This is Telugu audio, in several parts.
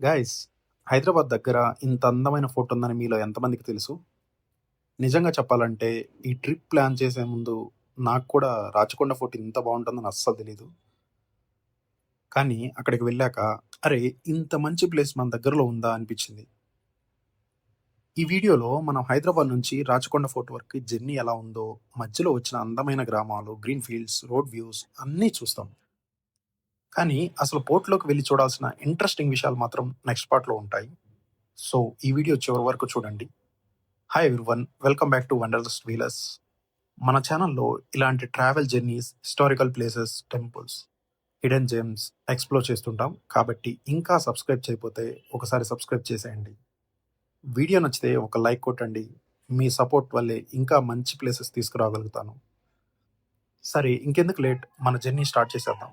గైస్, హైదరాబాద్ దగ్గర ఇంత అందమైన ఫోర్ట్ ఉందని మీలో ఎంతమందికి తెలుసు? నిజంగా చెప్పాలంటే ఈ ట్రిప్ ప్లాన్ చేసే ముందు నాకు కూడా రాచకొండ ఫోర్ట్ ఇంత బావుంటుందని అస్సలు తెలీదు. కానీ అక్కడికి వెళ్ళాక అరే! ఇంత మంచి ప్లేస్ మన దగ్గరలో ఉందా అనిపిచ్చింది. ఈ వీడియోలో మనం హైదరాబాద్ నుంచి రాచకొండ ఫోర్ట్ వరకి జర్నీ ఎలా ఉందో, మధ్యలో వచ్చిన అందమైన గ్రామాలు, గ్రీన్ ఫీల్డ్స్, రోడ్ వ్యూస్ అన్నీ చూస్తాం. కానీ అసలు పోర్ట్‌లోకి వెళ్లి చూడాల్సిన ఇంట్రెస్టింగ్ విషయాలు మాత్రం నెక్స్ట్ పార్ట్‌లో ఉంటాయి. సో, ఈ వీడియో చివరి వరకు చూడండి. Hi everyone, welcome back to wanderlust wheelers. మన ఛానల్లో ఇలాంటి travel journeys, historical places, temples, hidden gems explore చేస్తుంటాం. కాబట్టి ఇంకా సబ్స్క్రైబ్ చేయకపోతే ఒకసారి సబ్స్క్రైబ్ చేసేయండి. వీడియో నచ్చితే ఒక లైక్ కొట్టండి. మీ సపోర్ట్ వల్లే ఇంకా మంచి ప్లేసెస్ తీసుకురాగలుగుతాను. సరే, ఇంకెందుకు లేట్, మన జర్నీ స్టార్ట్ చేసేద్దాం.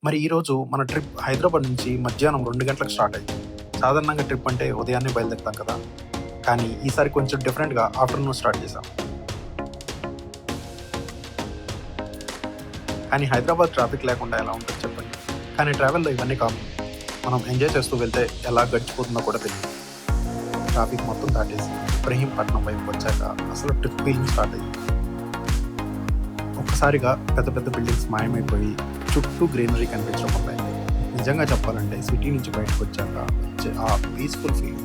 మరి ఈరోజు మన ట్రిప్ హైదరాబాద్ నుంచి మధ్యాహ్నం 2 గంటలకు స్టార్ట్ అయింది. సాధారణంగా ట్రిప్ అంటే ఉదయాన్నే బయలుదేరుతాం కదా! కానీ ఈసారి కొంచెం డిఫరెంట్‌గా ఆఫ్టర్‌నూన్ స్టార్ట్ చేశాం. కానీ హైదరాబాద్ ట్రాఫిక్ లేకుండా ఎలా ఉంటది చెప్పండి? కానీ ట్రావెల్‌లో ఇవన్నీ కామన్. మనం ఎంజాయ్ చేస్తూ వెళ్తే ఎలా గడిచిపోతుందో కూడా తెలీదు. ట్రాఫిక్ మొత్తం దాటేసి ఇబ్రహీంపట్నం వైపు వచ్చాక అసలు ట్రిప్ ఫీలింగ్ స్టార్ట్ అయింది. ఒక్కసారిగా పెద్ద పెద్ద బిల్డింగ్స్ మాయమైపోయి చుట్టూ గ్రీనరీ కనిపించడం మొదలైంది. నిజంగా చెప్పాలంటే సిటీ నుంచి బయటకు వచ్చాక వచ్చే ఆ పీస్‌ఫుల్ ఫీలింగ్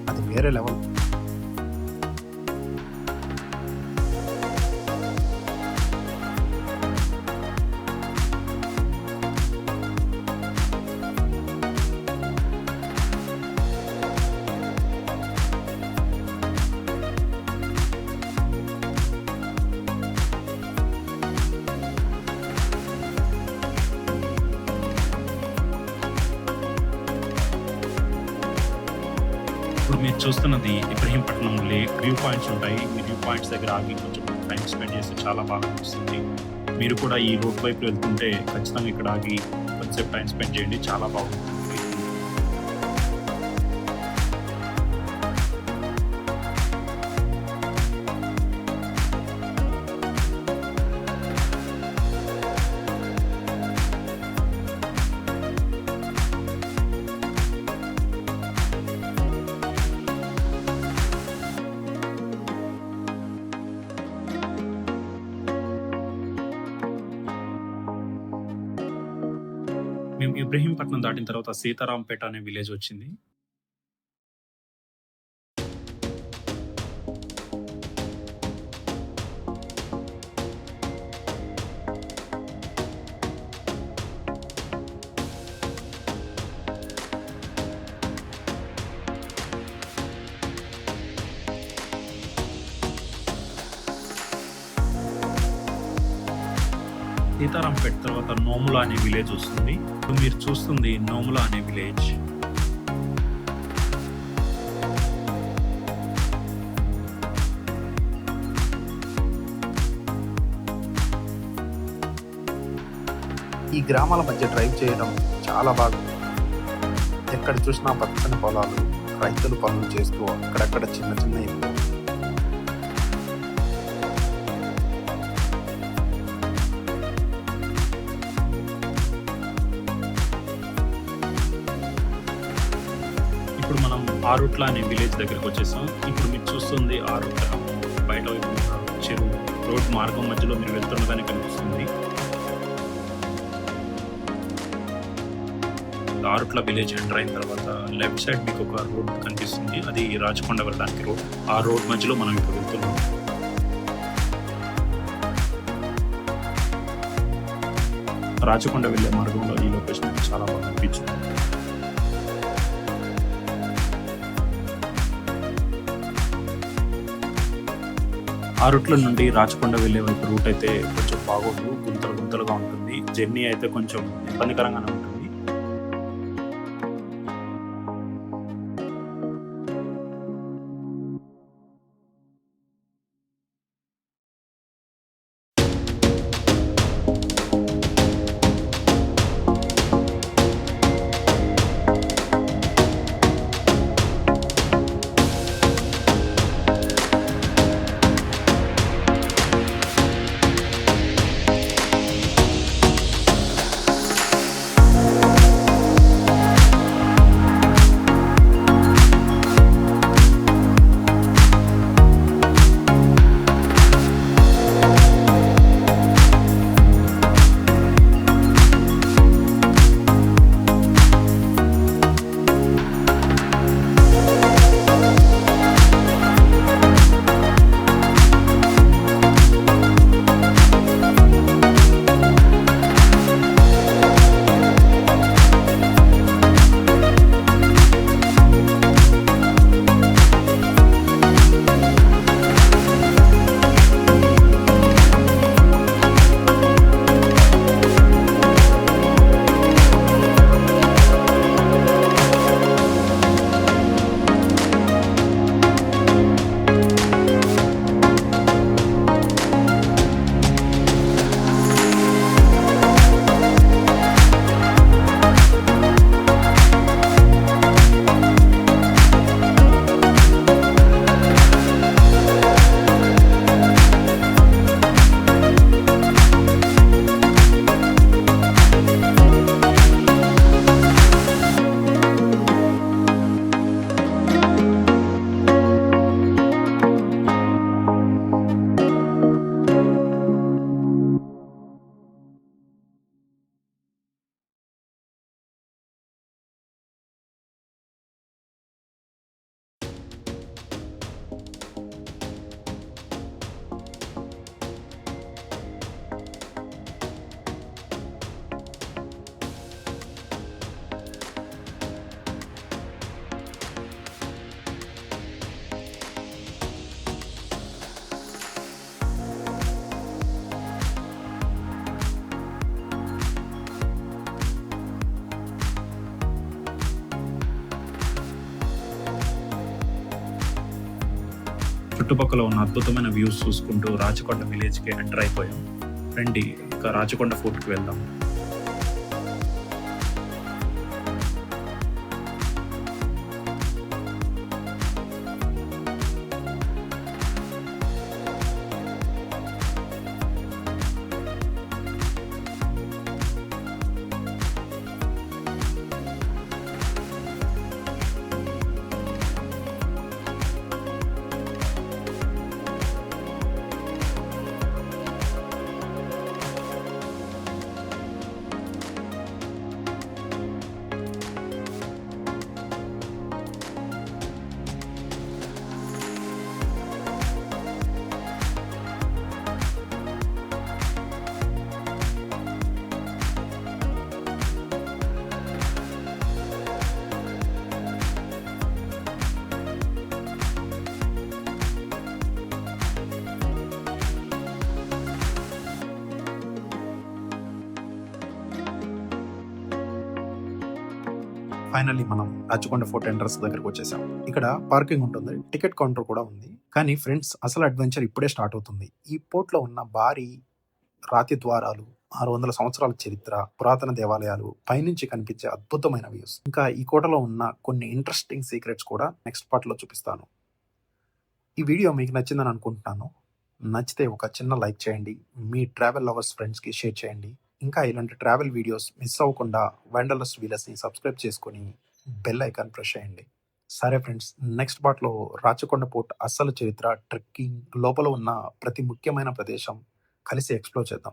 అది వేరే లెవెల్. ఇప్పుడు మీరు చూస్తున్నది ఇబ్రహీంపట్నం లేక్ వ్యూ పాయింట్స్ ఉంటాయి. ఈ వ్యూ పాయింట్స్ దగ్గర ఆగి కొంచెం టైం స్పెండ్ చేస్తే చాలా బాగా అనిపిస్తుంది. మీరు కూడా ఈ రోడ్ వైపు వెళ్తుంటే ఖచ్చితంగా ఇక్కడ ఆగి కొంచెంసేపు టైం స్పెండ్ చేయండి. చాలా బాగుంటుంది. మేము ఇబ్రహీంపట్నం దాటిన తర్వాత సీతారాంపేట అనే విలేజ్ వచ్చింది. సీతారాంపేట తర్వాత నోముల అనే విలేజ్ వస్తుంది. ఇప్పుడు మీరు చూస్తుంది నోముల అనే విలేజ్. ఈ గ్రామాల మధ్య డ్రైవ్ చేయడం చాలా బాగుంది. ఎక్కడ చూసినా పచ్చని పొలాలు, రైతులు పనులు చేస్తూ అక్కడక్కడ చిన్న చిన్న ఇల్లు. ఇప్పుడు మనం ఆరుట్ల అనే విలేజ్ దగ్గరికి వచ్చేసాం. ఇప్పుడు మీరు చూస్తుంది ఆరుట్ల బయట వైపు ఉన్న చెరువు. రోడ్ మార్గం మధ్యలో మీరు వెళ్తుండగానే కనిపిస్తుంది. ఆరుట్ల విలేజ్ ఎంటర్ అయిన తర్వాత లెఫ్ట్ సైడ్ మీకు ఒక రోడ్ కనిపిస్తుంది. అది రాచకొండ వెళ్ళడానికి రోడ్. ఆ రోడ్ మధ్యలో మనం ఇప్పుడు వెళ్తున్నాం. రాచకొండ వెళ్ళే మార్గంలో ఈ లొకేషన్ చాలా బాగా అనిపించింది. ఆరుట్ల నుండి రాచకొండ వెళ్ళే వైపు రూట్ అయితే కొంచెం బాగోదు, గుంతలు గుంతలుగా ఉంటుంది. జర్నీ అయితే కొంచెం ఇబ్బందికరంగానే ఉంటుంది. చుట్టుపక్కల ఉన్న అద్భుతమైన వ్యూస్ చూసుకుంటూ రాచకొండ విలేజ్‌కి ఎంటర్ అయిపోయాం. రండి ఇక రాచకొండ ఫోర్ట్‌కి వెళ్దాం. ఫైనల్లీ మనం రాచకొండ ఫోర్ట్ ఎంట్రన్స్ దగ్గరకు వచ్చేసాం. ఇక్కడ పార్కింగ్ ఉంటుంది, టికెట్ కౌంటర్ కూడా ఉంది. కానీ ఫ్రెండ్స్, అసలు అడ్వెంచర్ ఇప్పుడే స్టార్ట్ అవుతుంది. ఈ పోర్ట్‌లో ఉన్న భారీ రాతి ద్వారాలు, 600 సంవత్సరాల చరిత్ర, పురాతన దేవాలయాలు, పైనుంచి కనిపించే అద్భుతమైన వ్యూస్, ఇంకా ఈ కోటలో ఉన్న కొన్ని ఇంట్రెస్టింగ్ సీక్రెట్స్ కూడా నెక్స్ట్ పార్ట్‌లో చూపిస్తాను. ఈ వీడియో మీకు నచ్చిందని అనుకుంటున్నాను. నచ్చితే ఒక చిన్న లైక్ చేయండి. మీ ట్రావెల్ లవర్స్ ఫ్రెండ్స్‌కి షేర్ చేయండి. ఇంకా ఇలాంటి ట్రావెల్ వీడియోస్ మిస్ అవ్వకుండా వండర్లస్ వీలర్స్‌ని సబ్స్క్రైబ్ చేసుకొని బెల్ ఐకాన్ ప్రెస్ చేయండి. సరే ఫ్రెండ్స్, నెక్స్ట్ పార్ట్‌లో రాచకొండ పోర్ట్ అసలు చరిత్ర, ట్రెక్కింగ్, లోపల ఉన్న ప్రతి ముఖ్యమైన ప్రదేశం కలిసి ఎక్స్‌ప్లోర్ చేద్దాం.